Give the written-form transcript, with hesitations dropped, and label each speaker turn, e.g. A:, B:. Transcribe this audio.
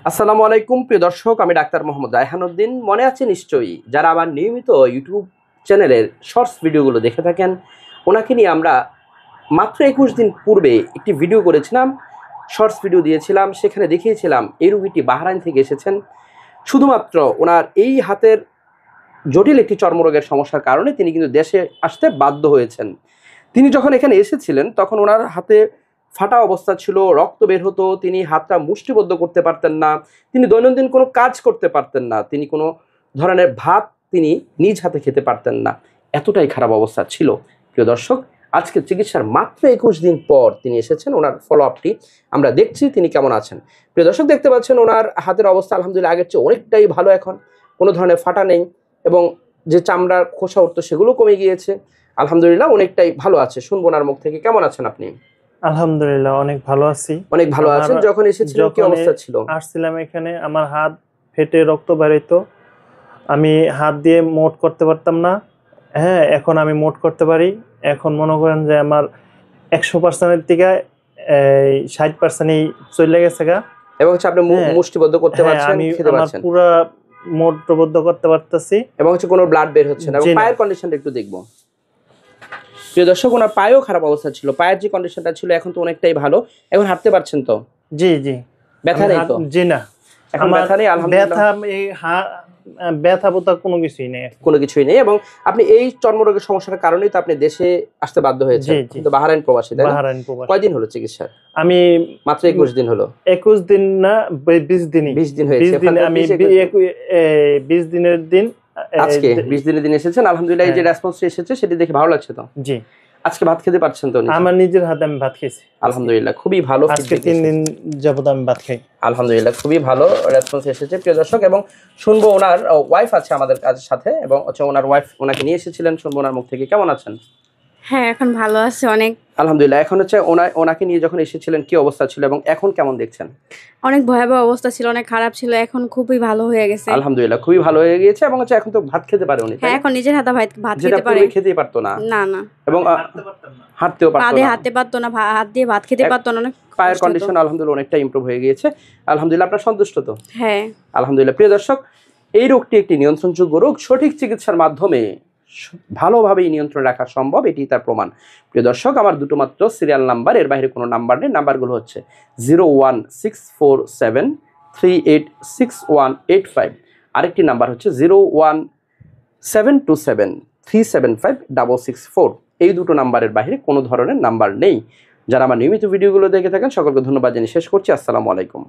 A: আসসালামু আলাইকুম প্রিয় দর্শক, আমি ডাক্তার মোহাম্মদ রায়হানুদ্দিন। মনে আছে নিশ্চয়ই, যারা আমার নিয়মিত ইউটিউব চ্যানেলের শর্টস ভিডিওগুলো দেখে থাকেন, ওনাকে নিয়ে আমরা মাত্র 21 দিন পূর্বে একটি ভিডিও করেছিলাম, শর্টস ভিডিও দিয়েছিলাম। সেখানে দেখিয়েছিলাম এই রোগীটি বাহরাইন থেকে এসেছেন। শুধুমাত্র ওনার এই হাতের জটিল একটি চর্মরোগের সমস্যার কারণে তিনি কিন্তু দেশে আসতে বাধ্য হয়েছেন। তিনি যখন এখানে এসেছিলেন তখন ওনার হাতে ফাটা অবস্থা ছিল, রক্ত বের হতো, তিনি হাতটা মুষ্টিবদ্ধ করতে পারতেন না, তিনি দৈনন্দিন কোনো কাজ করতে পারতেন না, তিনি কোনো ধরনের ভাত তিনি নিজ হাতে খেতে পারতেন না, এতটাই খারাপ অবস্থা ছিল। প্রিয় দর্শক, আজকে চিকিৎসার মাত্র 21 দিন পর তিনি এসেছেন। ওনার ফলো আপটি আমরা দেখছি তিনি কেমন আছেন। প্রিয় দর্শক, দেখতে পাচ্ছেন ওনার হাতের অবস্থা আলহামদুলিল্লাহ আগের চেয়ে অনেকটাই ভালো। এখন কোনো ধরনের ফাটা নেই এবং যে চামড়ার খোসা উঠতো সেগুলো কমে গিয়েছে। আলহামদুলিল্লাহ অনেকটাই ভালো আছে। শুনবো ওনার মুখ থেকে। কেমন আছেন আপনি?
B: আলহামদুলিল্লাহ অনেক ভালো আছি।
A: অনেক ভালো আছেন। যখন এসেছিলেন কি অবস্থা ছিল?
B: আসছিলাম এখানে, আমার হাত ফেটে রক্ত বের হইতো, আমি হাত দিয়ে মোট করতে পারতাম না। হ্যাঁ, এখন আমি মোট করতে পারি। এখন মনে করেন যে আমার 100%-এর থেকে 60%-ই চলে গেছে গা।
A: এবং হচ্ছে আপনি মুষ্টিবদ্ধ করতে পারছেন, খেতে পারছেন,
B: পুরো মোটবদ্ধ করতে পারতেছি
A: এবং হচ্ছে কোনো ব্লাড বের হচ্ছে না। এবং পায়ের কন্ডিশনটা একটু দেখবো। প্রিয় দর্শক, ওনার পায়েও খারাপ অবস্থা ছিল। পায়ের যে কন্ডিশনটা ছিল এখন তো অনেকটাই ভালো। এখন হাঁটতে পারছেন তো?
B: জি জি।
A: ব্যথা নেই তো?
B: জি না,
A: এখন ব্যথা নেই আলহামদুলিল্লাহ।
B: ব্যথা বোথা কোনো কিছুই নেই,
A: কোনো কিছুই নেই। এবং আপনি এই চর্মরোগের সমস্যার কারণেই তো আপনি দেশে আসতে বাধ্য হয়েছেন। কিন্তু বাহরাইন প্রবাসী, তাই না? বাহরাইন প্রবাসী। কয়দিন হলো চিকিৎসা?
B: আমি
A: মাত্র 21 দিন হলো।
B: 21 দিন না, 20 দিন।
A: 20 দিন হয়েছে।
B: আমি 20 দিনের দিন,
A: আজকে 20 দিনের দিন এসেছেন। আলহামদুলিল্লাহ এই যে রেসপন্স এসেছে সেটি দেখে ভালো লাগছে তো?
B: জি।
A: আজকে ভাত খেতে পারছেন তো?
B: আমার নিজের হাতে আমি ভাত খেয়েছি
A: আলহামদুলিল্লাহ, খুবই ভালো।
B: আজকে 3 দিন যাবত আমি ভাত খাই।
A: আলহামদুলিল্লাহ, খুবই ভালো রেসপন্স এসেছে প্রিয় দর্শক। এবং শুনবো ওনার ওয়াইফ আছে আমাদের কাজের সাথে, এবং হচ্ছে ওনার ওয়াইফ ওনাকে নিয়ে এসেছিলেন। শুনবো ওনার মুখ থেকে। কেমন আছেন?
C: হ্যাঁ, এখন ভালো আছে অনেক।
A: আলহামদুলিল্লাহ। এখন হচ্ছে ওনাকে নিয়ে যখন এসেছিলেন কি অবস্থা ছিল এবং এখন কেমন দেখছেন?
C: অনেক ভয়াবহ অবস্থা ছিল, অনেক খারাপ ছিল, এখন খুবই ভালো হয়ে গেছে।
A: আলহামদুলিল্লাহ, খুবই ভালো হয়ে গিয়েছে। এবং হচ্ছে এখন তো ভাত খেতে পারে উনি।
C: হ্যাঁ, এখন নিজের হাতে ভাত খেতে পারে।
A: যেটা খেতেই পারতো না।
C: না না।
A: এবং হাঁটতেও পারতো না,
C: হাঁটতে পারতো না, হাত দিয়ে ভাত খেতে পারতো না। অনেক
A: পায়ের কন্ডিশন আলহামদুলিল্লাহ অনেকটা ইমপ্রুভ হয়ে গিয়েছে। আলহামদুলিল্লাহ, আপনারা সন্তুষ্ট তো?
C: হ্যাঁ
A: আলহামদুলিল্লাহ। প্রিয় দর্শক, এই রোগটি একটি নিয়ন্ত্রণযোগ্য রোগ। সঠিক চিকিৎসার মাধ্যমে ভালোভাবেই নিয়ন্ত্রণ রাখা সম্ভব, এটি তার প্রমাণ। প্রিয় দর্শক, আমার দুটো মাত্র সিরিয়াল নাম্বার, এর বাইরে কোনো নাম্বার নেই। নাম্বারগুলো হচ্ছে 01647386185, আরেকটি নাম্বার হচ্ছে 01727375664। এই দুটো নাম্বারের বাইরে কোনো ধরনের নাম্বার নেই। যারা আমার নিয়মিত ভিডিওগুলো দেখে থাকেন সকলকে ধন্যবাদ জানিয়ে শেষ করছি। আসসালামু আলাইকুম।